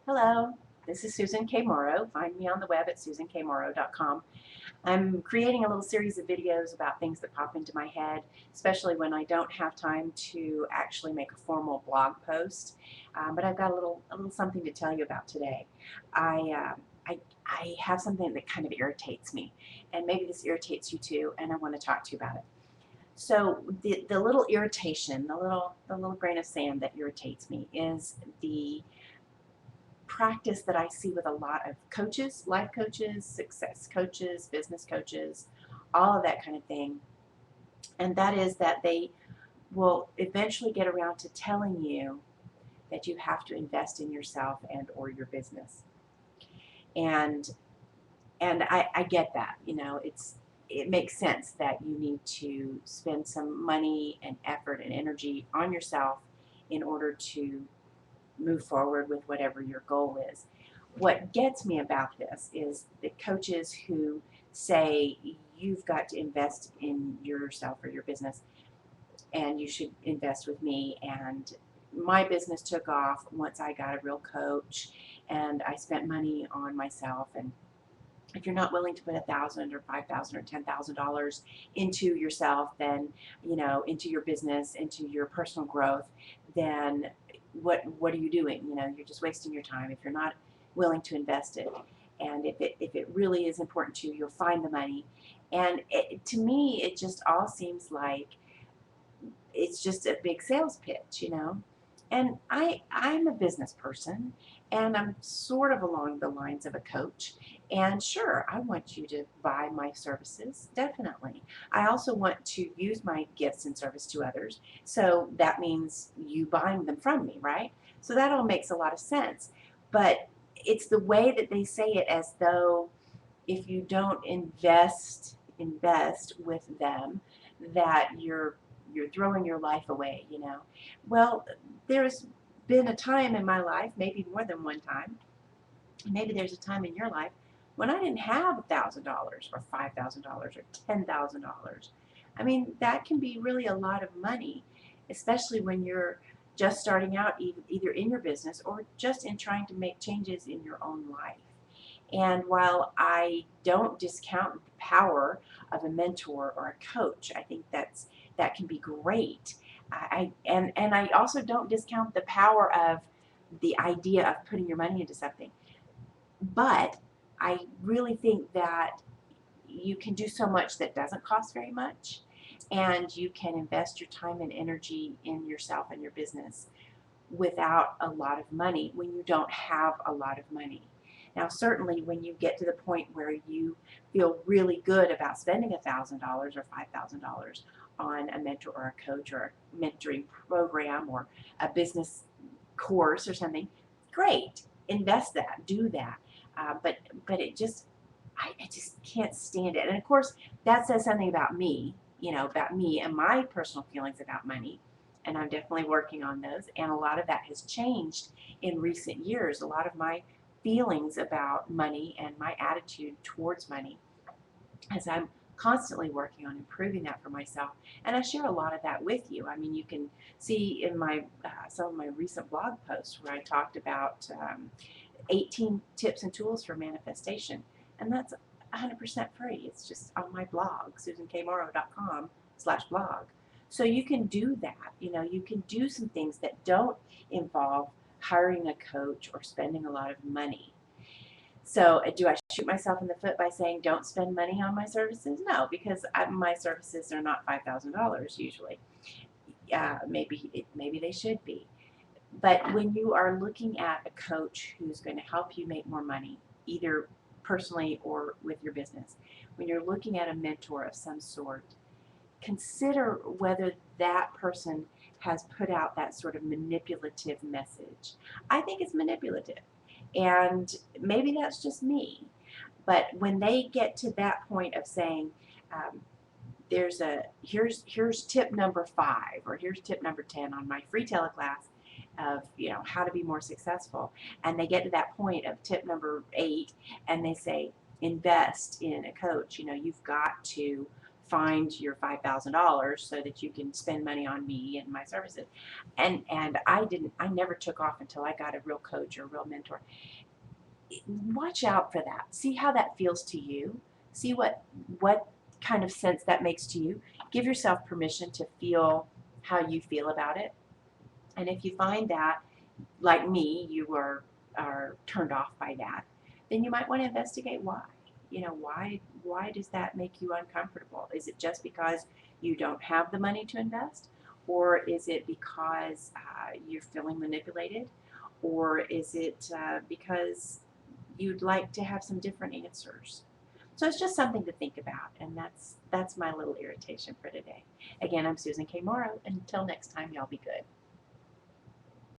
Hello, this is Susan K. Morrow. Find me on the web at susankmorrow.com. I'm creating a little series of videos about things that pop into my head, especially when I don't have time to actually make a formal blog post. But I've got a little something to tell you about today. I have something that kind of irritates me, and maybe this irritates you too, and I want to talk to you about it. So the little irritation, the little grain of sand that irritates me is the practice that I see with a lot of coaches, life coaches, success coaches, business coaches, all of that kind of thing. And that is that they will eventually get around to telling you that you have to invest in yourself and or your business. And I get that, it makes sense that you need to spend some money and effort and energy on yourself in order to move forward with whatever your goal is. What gets me about this is the coaches who say you've got to invest in yourself or your business and you should invest with me. And my business took off once I got a real coach and I spent money on myself. And if you're not willing to put $1,000 or $5,000 or $10,000 into yourself, then into your business, into your personal growth, then what are you doing? You're just wasting your time if you're not willing to invest it. And if it really is important to you, you'll find the money. And to me, it just all seems like it's just a big sales pitch. And I'm a business person, and I'm sort of along the lines of a coach. And sure, I want you to buy my services, definitely. I also want to use my gifts and service to others. So that means you buying them from me, right? So that all makes a lot of sense. But it's the way that they say it, as though if you don't invest with them, that you're throwing your life away. Well, there's been a time in my life, maybe more than one time, maybe there's a time in your life when I didn't have $1,000 or $5,000 or $10,000. I mean, that can be really a lot of money, especially when you're just starting out, either in your business or just in trying to make changes in your own life. And while I don't discount the power of a mentor or a coach, I think that can be great. And I also don't discount the power of the idea of putting your money into something. But I really think that you can do so much that doesn't cost very much, and you can invest your time and energy in yourself and your business without a lot of money when you don't have a lot of money. Now, certainly, when you get to the point where you feel really good about spending $1,000 or $5,000 on a mentor or a coach or a mentoring program or a business course or something, great. Invest that, do that. But I just can't stand it. And of course, that says something about me, about me and my personal feelings about money. And I'm definitely working on those. And a lot of that has changed in recent years. A lot of my feelings about money and my attitude towards money, as I'm constantly working on improving that for myself. And I share a lot of that with you. I mean, you can see in my some of my recent blog posts where I talked about 18 tips and tools for manifestation. And that's 100% free. It's just on my blog, susankmorrow.com/blog. So you can do that. You can do some things that don't involve hiring a coach or spending a lot of money. So do I shoot myself in the foot by saying don't spend money on my services? No, because my services are not $5,000 usually. Maybe they should be. But when you are looking at a coach who's going to help you make more money, either personally or with your business, when you're looking at a mentor of some sort, consider whether that person has put out that sort of manipulative message. I think it's manipulative. And maybe that's just me. But when they get to that point of saying, um, here's tip number 5 or here's tip number 10 on my free teleclass of how to be more successful, and they get to that point of tip number 8 and they say invest in a coach. You've got to find your $5,000 so that you can spend money on me and my services. And I never took off until I got a real coach or a real mentor. Watch out for that. See how that feels to you. See what kind of sense that makes to you. Give yourself permission to feel how you feel about it. And if you find that, like me, you are turned off by that, then you might want to investigate why. You know, why does that make you uncomfortable? Is it just because you don't have the money to invest? Or is it because you're feeling manipulated? Or is it because you'd like to have some different answers? So it's just something to think about, and that's my little irritation for today. Again, I'm Susan K. Morrow. Until next time, y'all be good.